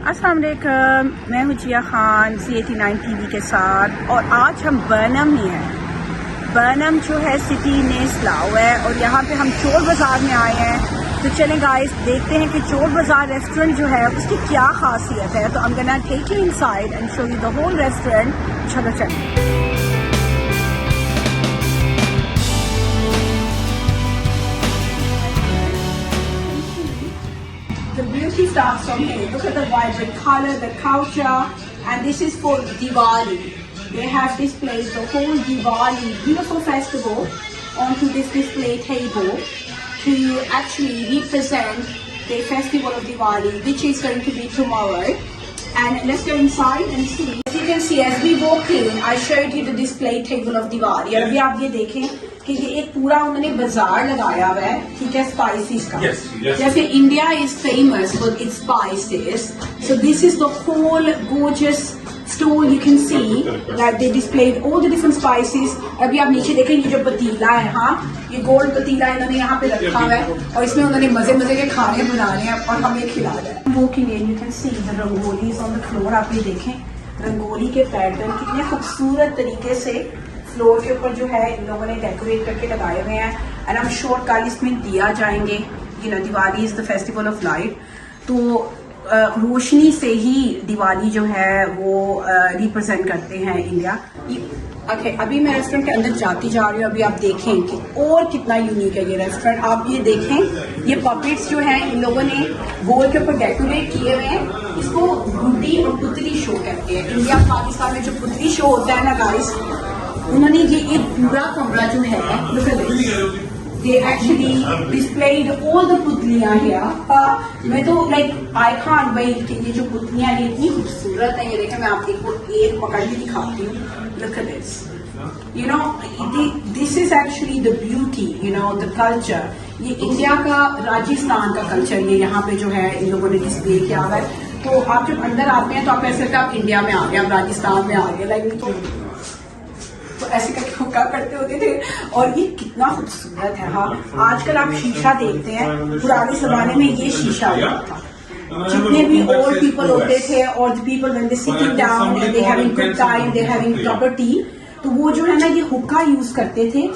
अस्सलाम वालेकुम, मैं हूँ जिया खान C89 TV के साथ और आज हम बर्नम में हैं। बर्नम जो है सिटी में स्लाउ है और यहाँ पे हम चोर बाज़ार में आए हैं। तो चलें गाइस, देखते हैं कि चोर बाज़ार रेस्टोरेंट जो है उसकी क्या खासियत है। तो I'm gonna take you inside and show you the whole restaurant। चलो चलें। The beauty starts from here. Look at the vibrant color, the culture, and this is for Diwali. They have displayed the whole Diwali beautiful festival onto this display table to actually represent the festival of Diwali, which is going to be tomorrow. And let's go inside and see. As you can see, as we walk in, I showed you the display table of Diwali. और अभी आप ये देखें कि ये एक पूरा उन्होंने बाजार लगाया हुआ है, ठीक है, स्पाइसेस का। जैसे India is famous for its spices, so this is the whole gorgeous store. You can see that they displayed all the different spices. अभी आप नीचे देखें, ये जो पतीला है, हाँ, ये गोल्ड पतीला इन्होंने यहाँ पे रखा हुआ है और इसमें उन्होंने मजे मजे के खाने बनाने हैं और हमें खिला रहे हैं। Walking in, you can see the rangolis on the floor. आप ये देखें रंगोली के पैटर्न कितने खूबसूरत तरीके से फ्लोर के ऊपर जो है इन लोगों ने डेकोरेट करके लगाए हुए हैं। एंड आई एम श्योर कल इसमें दिया जाएंगे। You know, Diwali is the festival of light, तो रोशनी से ही दिवाली जो है वो रिप्रेजेंट करते हैं इंडिया। ओके, अभी मैं रेस्टोरेंट के अंदर जाती जा रही हूँ। अभी आप देखें कि और कितना यूनिक है ये रेस्टोरेंट। आप ये देखें, ये पपेट्स जो हैं इन लोगों ने गोल के ऊपर डेकोरेट किए हुए हैं। इसको गुड्डी और पुतली शो कहते हैं। इंडिया पाकिस्तान में जो पुतली शो होता है ना गाइस, उन्होंने ये एक पूरा कमरा जो है, look at this, they actually displayed all the पुतलियां here। मैं तो आई कांट वेट कि ये जो पुतलियां हैं इतनी खूबसूरत है। ये देखें, मैं आपको एक पकड़ के दिखाती हूँ। Look at this, you know, this is actually the beauty, you know, the culture। ये इंडिया का, राजस्थान का कल्चर ये यहाँ पे जो है इन लोगों ने डिस्प्ले किया हुआ है। तो आप जब अंदर आते हैं तो आप ऐसे लगता है आप इंडिया में आ गए, आप राजस्थान में आ गए। तो ऐसे करके हुक्का करते होते थे और ये कितना खूबसूरत है। हाँ, आजकल आप शीशा देखते हैं, पुराने जमाने में ये शीशा होता था। जितने भी ओल्ड पीपल होते थे और the people when they sitting down and they having good time, they having proper T, तो वो जो है ना ये हुक्का यूज करते थे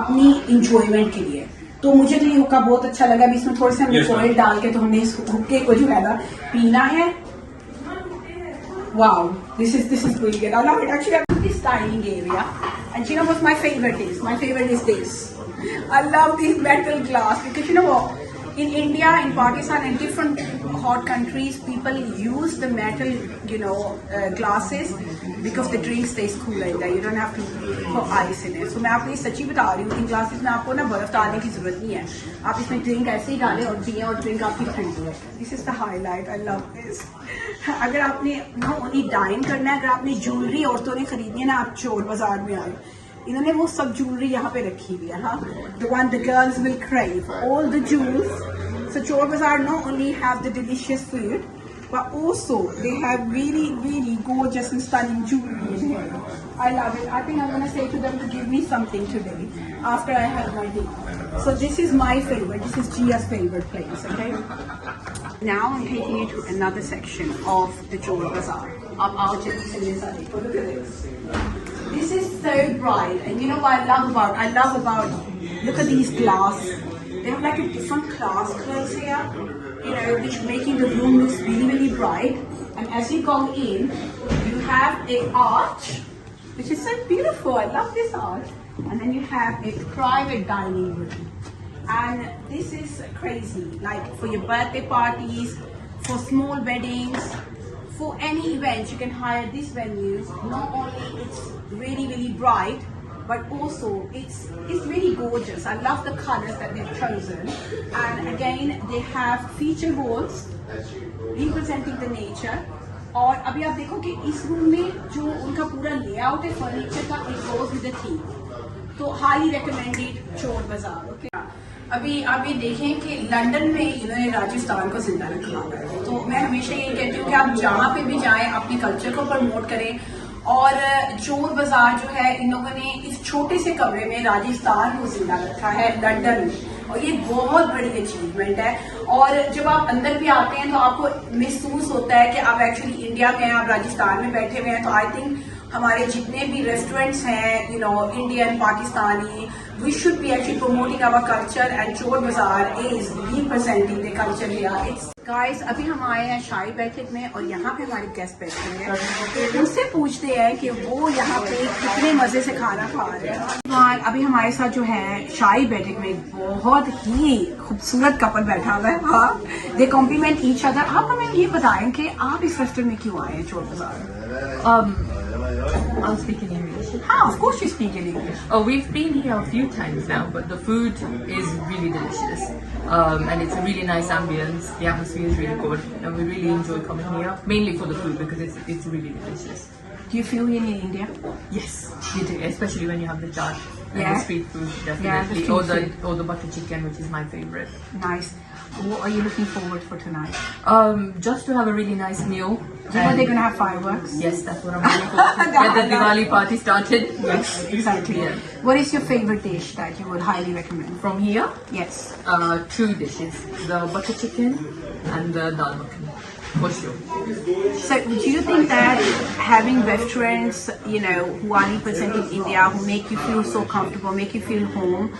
अपनी इंजॉयमेंट के लिए। तो मुझे तो ये हुक्का बहुत अच्छा लगा। अभी इसमें थोड़े से हमने ऑयल डाल के तो हमने इस हुक्के को जो है ना पीना है। Wow, this is really good. I love it. Actually, I love this dining area, and you know what my favorite is? My favorite is this. I love these metal glass because you know what? In India, in Pakistan, and different hot countries, people use the metal, glasses because the drink stays cool like that. You don't have to put ice in it. So मैं आपको ये सच्ची बता रही हूँ, इन glasses में आपको ना बर्फ डालने की जरूरत नहीं है। आप इसमें ड्रिंक ऐसे ही डालें और पिए और ड्रिंक आपकी ठंडी है। This is the highlight. I love this. अगर आपने ना ओनली डाइन करना है, अगर आपने ज्वेलरी औरतों ने खरीदनी है ना, आप चोर बाजार में आए, इन्होंने वो सब ज्वेलरी यहाँ पे रखी हुई है। हाँ, the one the girls will crave, all the jewels। So Chor Bazaar not only have the delicious food, but also they have really gorgeous and stunning jewelry in here. I love it. I think I'm gonna say to them to give me something today after I have my dinner. So this is my favorite. This is Gia's favorite place. Okay. Now I'm taking you to another section of the Chor Bazaar. Look at this. This is so bright, and you know what I love about. Look at these glass. They have like a different class colors here, you know, which making the room looks really bright. And as you go in, you have an arch, which is so beautiful. I love this arch. And then you have a private dining room. And this is crazy, like for your birthday parties, for small weddings, for any event, you can hire this venue. Not only it's really bright, but also it's really gorgeous. I love the colors that they've chosen. And again, they have feature walls representing the nature. और अभी आप देखो कि इस room में जो उनका पूरा लेआउट है फर्नीचर का, it goes with the theme. तो हाईली रिकमेंडेड चोर बाजार। ओके, अभी आप ये देखें कि लंदन में इन्होंने राजस्थान को जिंदा रखा हुआ है। तो मैं हमेशा यही कहती हूँ कि आप जहाँ पे भी जाएं अपने कल्चर को प्रमोट करें। और चोर बाजार जो है इन लोगों ने इस छोटे से कमरे में राजस्थान को जिंदा रखा है लंदन में। और ये बहुत बड़ी अचीवमेंट है। और जब आप अंदर भी आते हैं तो आपको महसूस होता है कि आप एक्चुअली इंडिया में हैं, आप राजस्थान में बैठे हुए हैं। तो आई थिंक हमारे जितने भी रेस्टोरेंट्स हैं, Indian, Pakistani, we should be actually promoting our culture, and Chor Bazaar is representing the culture here. Guys, अभी हम आए हैं शाही बैठक में और यहाँ पे हमारे गेस्ट बैठे हैं, तो उससे पूछते हैं कि वो यहाँ पे कितने मजे से खाना खा रहे हैं। अभी हमारे साथ जो है शाही बैठक में बहुत ही खूबसूरत कपल बैठा हुआ है। हाँ, दे कॉम्प्लीमेंट ईच अदर। आप हमें ये बताएं कि आप इस रेस्टोरेंट में क्यों आए हैं चोर बाजार? I'll speak in English. Of course you speak in English. Oh, we've been here a few times now, but the food is really delicious. And it's a really nice ambience. The atmosphere is really good, and we really enjoy coming here, mainly for the food because it's really delicious. Do you feel in India? Yes, you do, especially when you have the chaat and Yeah. the street food, definitely. Yeah, the street or the butter chicken, which is my favorite. Nice. What are you looking forward for tonight? Just to have a really nice meal. Do you know they're going to have fireworks? Yes, that's what I'm looking forward to. Get the Diwali party started. Yes, exactly. Yeah. What is your favorite dish that you would highly recommend? From here, Yes. two dishes: the butter chicken and the dal makhani, for sure. So do you think that having restaurants, who are representing India, who make you feel so comfortable, make you feel home,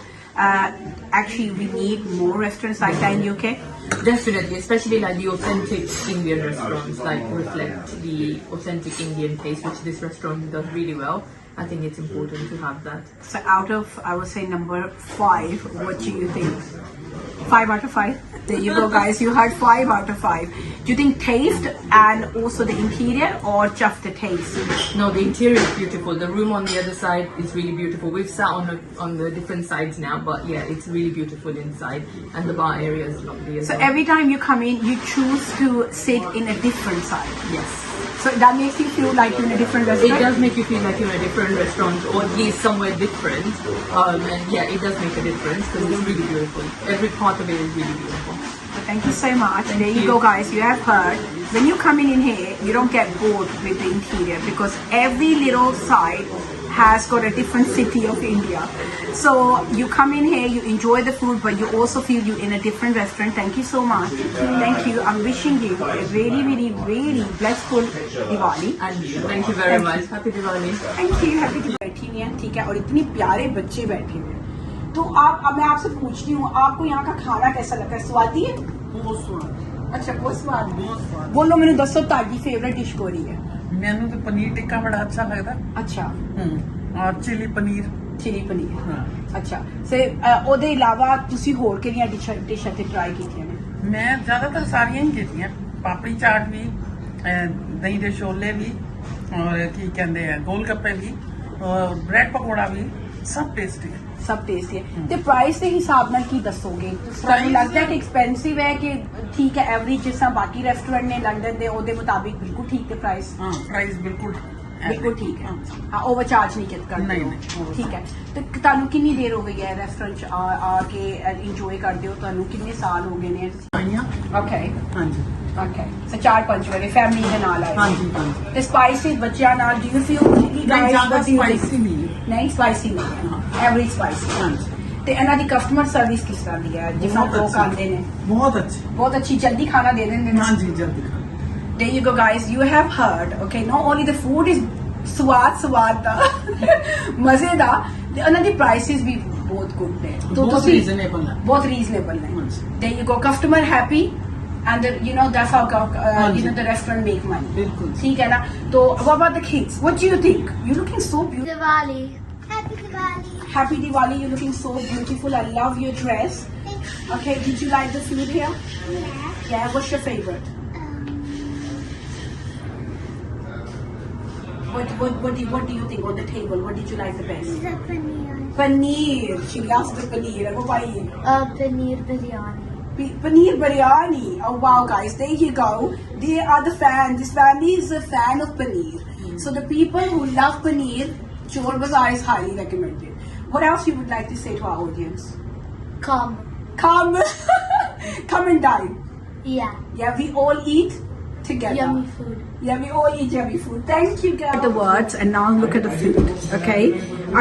actually we need more restaurants like that in UK? Definitely, especially like the authentic Indian restaurants, like reflect the authentic Indian taste, which this restaurant does really well. I think it's important to have that. So out of, I would say, number 5, what do you think? 5 out of 5? There you go, guys. You heard 5 out of 5. Do you think taste and also the interior, or just the taste? No, the interior is beautiful. The room on the other side is really beautiful. We've sat on the different sides now, but yeah, it's really beautiful inside, and the bar area is lovely as So well. every time you come in, you choose to sit in a different side. Yes. So that makes you feel like you're in a different It restaurant? does make you feel like you're in a different restaurant, or at least somewhere different. And yeah, it does make a difference because it's really beautiful. Every part of it is really beautiful. Thank you so much. There you go, guys. You have heard. When you come in here, you don't get bored with the interior because every little side has got a different city of India. So you come in here, you enjoy the food, but you also feel you're in a different restaurant. Thank you so much. Thank you. I'm wishing you a really, really, really blissful Diwali. And thank you very much. Happy Diwali. Thank you. Happy की बैठी हुई हैं, ठीक है, और इतने प्यारे बच्चे बैठे हुए हैं। तो अब मैं आपसे पूछती हूँ, आपको यहाँ का खाना कैसा लगा है? स्वादी है? बहुत स्वाद, अच्छा, बहुत स्वाद। बहुत स्वाद। बोलो, मैंने दसो ताजी फेवरेट डिश को रही है। मैनू तो पनीर टिक्का बड़ा अच्छा लगता। अच्छा, और चिली पनीर। चिली पनीर। हाँ। अच्छा, से ਉਹਦੇ ਇਲਾਵਾ ਤੁਸੀਂ ਹੋਰ ਕਿਹੜੀਆਂ ਡਿਸ਼ਾਂ ਤੇ ਟਰਾਈ ਕੀਤੀਆਂ ਨੇ? ਮੈਂ ਜ਼ਿਆਦਾਤਰ ਸਾਰੀਆਂ ਹੀ ਕੀਤੀਆਂ, ਪਾਪੜੀ ਚਾਟ ਵੀ, ਦਹੀਂ ਦੇ ਛੋਲੇ ਵੀ, ਔਰ ਕੀ ਕਹਿੰਦੇ ਆ ਗੋਲ ਗੱਪੇ ਵੀ, ਔਰ ਬ੍ਰੈਡ ਪਕੌੜਾ ਵੀ, ਸਭ ਟੇਸਟੀ ਹੈ। सब टेस्टी है। ਤੇ ਪ੍ਰਾਈਸ ਦੇ ਹਿਸਾਬ ਨਾਲ ਕੀ ਦੱਸੋਗੇ? ਤੁਹਾਨੂੰ ਲੱਗਦਾ ਹੈ ਕਿ ਐਕਸਪੈਂਸਿਵ ਹੈ ਕਿ ਠੀਕ ਹੈ, ਐਵਰੇਜ ਜਿਸ ਤਰ੍ਹਾਂ ਬਾਕੀ ਰੈਸਟੋਰੈਂਟ ਨੇ ਲੰਡਨ ਦੇ ਉਹਦੇ ਮੁਤਾਬਿਕ ਬਿਲਕੁਲ ਠੀਕ ਤੇ ਪ੍ਰਾਈਸ? ਹਾਂ, ਪ੍ਰਾਈਸ ਬਿਲਕੁਲ ਠੀਕ ਹੈ। ਹਾਂ, ਓਵਰਚਾਰਜ ਨਹੀਂ ਕਰਦੇ? ਨਹੀਂ। ਠੀਕ ਹੈ। ਤੇ ਤੁਹਾਨੂੰ ਕਿੰਨੀ ਦੇਰ ਹੋ ਗਈ ਹੈ ਰੈਸਟੋਰੈਂਟ 'ਚ ਆ ਕੇ ਇੰਜੋਏ ਕਰਦੇ ਹੋ? ਤੁਹਾਨੂੰ ਕਿੰਨੇ ਸਾਲ ਹੋ ਗਏ ਨੇ? ਆਈਆਂ। ਓਕੇ ਹਾਂਜੀ। ਓਕੇ, ਸੋ 4-5 ਵਾਰੇ ਫੈਮਿਲੀ ਦੇ ਨਾਲ ਆਏ? ਹਾਂਜੀ। ਤੇ ਸਪਾਈਸੀ ਬੱਚਿਆਂ ਨਾਲ ਡੂ ਯੂ ਫੀਲ ਕਿ ਨਹੀਂ, ਜ਼ਿਆਦਾ ਸਪਾਈਸੀ ਨਹੀਂ। ਨਹੀਂ, ਸਪਾਈਸੀ ਨਹੀਂ ਹੈ, ਐਵਰੇਜ ਸਪਾਈਸੀ। ਹਾਂਜੀ। ਤੇ ਇਹਨਾਂ ਦੀ ਕਸਟਮਰ ਸਰਵਿਸ ਕਿਸ ਤਰ੍ਹਾਂ ਦੀ ਹੈ? ਜਿਸ ਤਰ੍ਹਾਂ ਲੋਕ ਆਉਂਦੇ ਨੇ? ਬਹੁਤ ਅੱਛੀ। ਬਹੁਤ ਅੱਛੀ, ਜਲਦੀ ਖਾਣਾ ਦੇ ਦਿੰਦੇ ਨੇ? ਹਾਂਜੀ, ਜਲਦੀ। There you go, guys. You have heard. Okay, not only the food is ਸਵਾਦ ਦਾ ਮਜ਼ੇਦਾਰ, ਤੇ ਉਹਨਾਂ ਦੀ ਪ੍ਰਾਈਸਿਸ ਵੀ ਬਹੁਤ ਗੁੱਡ ਨੇ। ਬਹੁਤ ਰੀਜ਼ਨੇਬਲ ਹੈ। ਬਹੁਤ ਰੀਜ਼ਨੇਬਲ ਨੇ। There you go, customer happy, and that's how the restaurant make money. ਬਿਲਕੁਲ। ठीक है ना? तो what about the kids? What do you think? You're looking so beautiful. Diwali. Happy Diwali. Happy Diwali. You're looking so beautiful. I love your dress. Okay, did you like the food here? Yeah. Yeah, what's your favorite? What do you think on the table? What did you like the best? The paneer. Paneer. She loves the paneer. Go buy Paneer biryani. Paneer biryani. Oh wow, guys, there you go. They are the fan. This family is a fan of paneer. So the people who love paneer, Chor Bazaar is highly recommended. What else you would like to say to our audience? Come. Come, come and dine. Yeah. Yeah, we all eat together. Yummy food. Yummy, oh, eat yummy food. Thank you, guys. The words and now look at the food. Okay,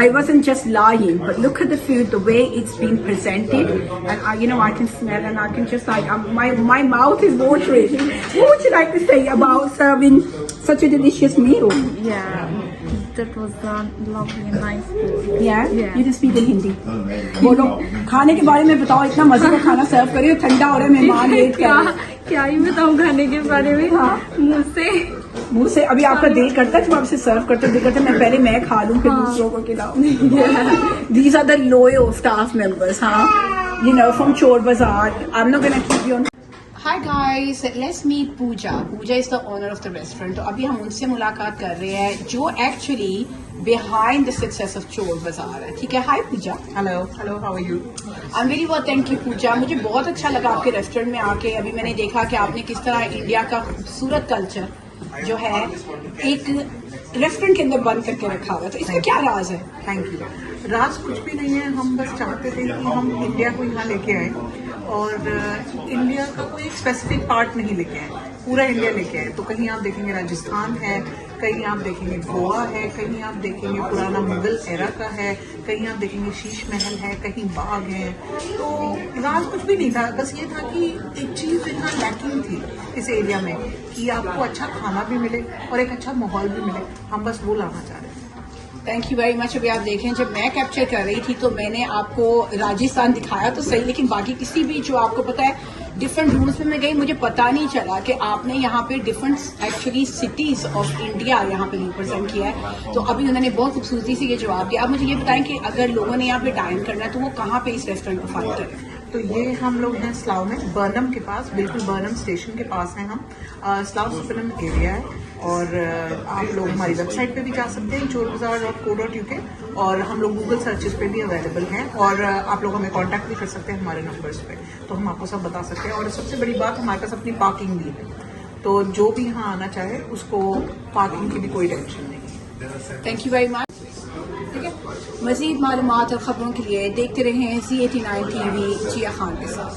I wasn't just lying, but look at the food, the way it's been presented, and I can smell and I can just my mouth is watering. What would you like to say about serving such a delicious meal? Yeah, that was lovely and nice food. Yeah, Yeah. you just speak in Hindi. बोलो खाने के बारे में बताओ इतना मजे का खाना सर्व करिए ठंडा हो रहा है मेहमान वेट कर रहे हैं क्या ही बताऊँ खाने के बारे में मुंह से अभी आपका दिल करता है जब आपसे सर्व करते दिल करता है मैं खा लूं फिर दूसरों को खिलाऊं These are the loyal staff members, from Chor Bazaar. I'm not gonna keep you on. Hi guys, let's meet Pooja. Pooja is the owner of the restaurant. तो अभी हम उनसे मुलाकात कर रहे हैं जो actually behind the success of Chor Bazaar है. ठीक है? Hi Pooja. Hello hello, how are you? I'm very well, thank you Pooja. मुझे बहुत अच्छा लगा आपके रेस्टोरेंट में आके. अभी मैंने देखा कि आपने किस तरह इंडिया का खूबसूरत कल्चर जो है एक रेस्टोरेंट के अंदर बंद करके रखा हुआ है. तो इसका क्या राज है? Thank you. राज कुछ भी नहीं है, हम बस चाहते थे कि हम इंडिया को यहाँ लेके आए और इंडिया का कोई एक स्पेसिफिक पार्ट नहीं लेके आए, पूरा इंडिया लेके आए. तो कहीं आप देखेंगे राजस्थान है, कहीं आप देखेंगे गोवा है, कहीं आप देखेंगे पुराना मुगल एरा का है, कहीं आप देखेंगे शीश महल है, कहीं बाग है. तो राज कुछ भी नहीं था, बस ये था कि एक चीज़ यहाँ लैकिंग थी इस एरिया में कि आपको अच्छा खाना भी मिले और एक अच्छा माहौल भी मिले. हम बस वो लाना चाह रहे थे. Thank you very much. अभी आप देखें जब मैं कैप्चर कर रही थी तो मैंने आपको राजस्थान दिखाया तो सही, लेकिन बाकी किसी भी जो आपको पता है डिफरेंट रूम्स में मैं गई, मुझे पता नहीं चला कि आपने यहाँ पे different actually cities of India यहाँ पे रिप्रेजेंट किया है. तो अभी उन्होंने बहुत खूबसूरती से ये जवाब दिया. आप मुझे ये बताएं कि अगर लोगों ने यहाँ पे डाइन करना है तो वो कहाँ पे इस रेस्टोरेंट को फाइंड करें? तो ये हम लोग हैं स्लाव में, बर्नम के पास, बिल्कुल बर्नम स्टेशन के पास हैं हम. स्लाव चिपनम एरिया है और आप लोग हमारी वेबसाइट पे भी जा सकते हैं chorbazar.co.uk और हम लोग गूगल सर्चेस पे भी अवेलेबल हैं और आप लोग हमें कांटेक्ट भी कर सकते हैं हमारे नंबर्स पे, तो हम आपको सब बता सकते हैं. और सबसे बड़ी बात, हमारे पास अपनी पार्किंग भी है, तो जो भी यहाँ आना चाहे उसको पार्किंग की भी कोई टेंशन नहीं. Thank you very much. ठीक है, मजीद मालूमात और खबरों के लिए देखते रहें Z89 TV जिया खान के साथ.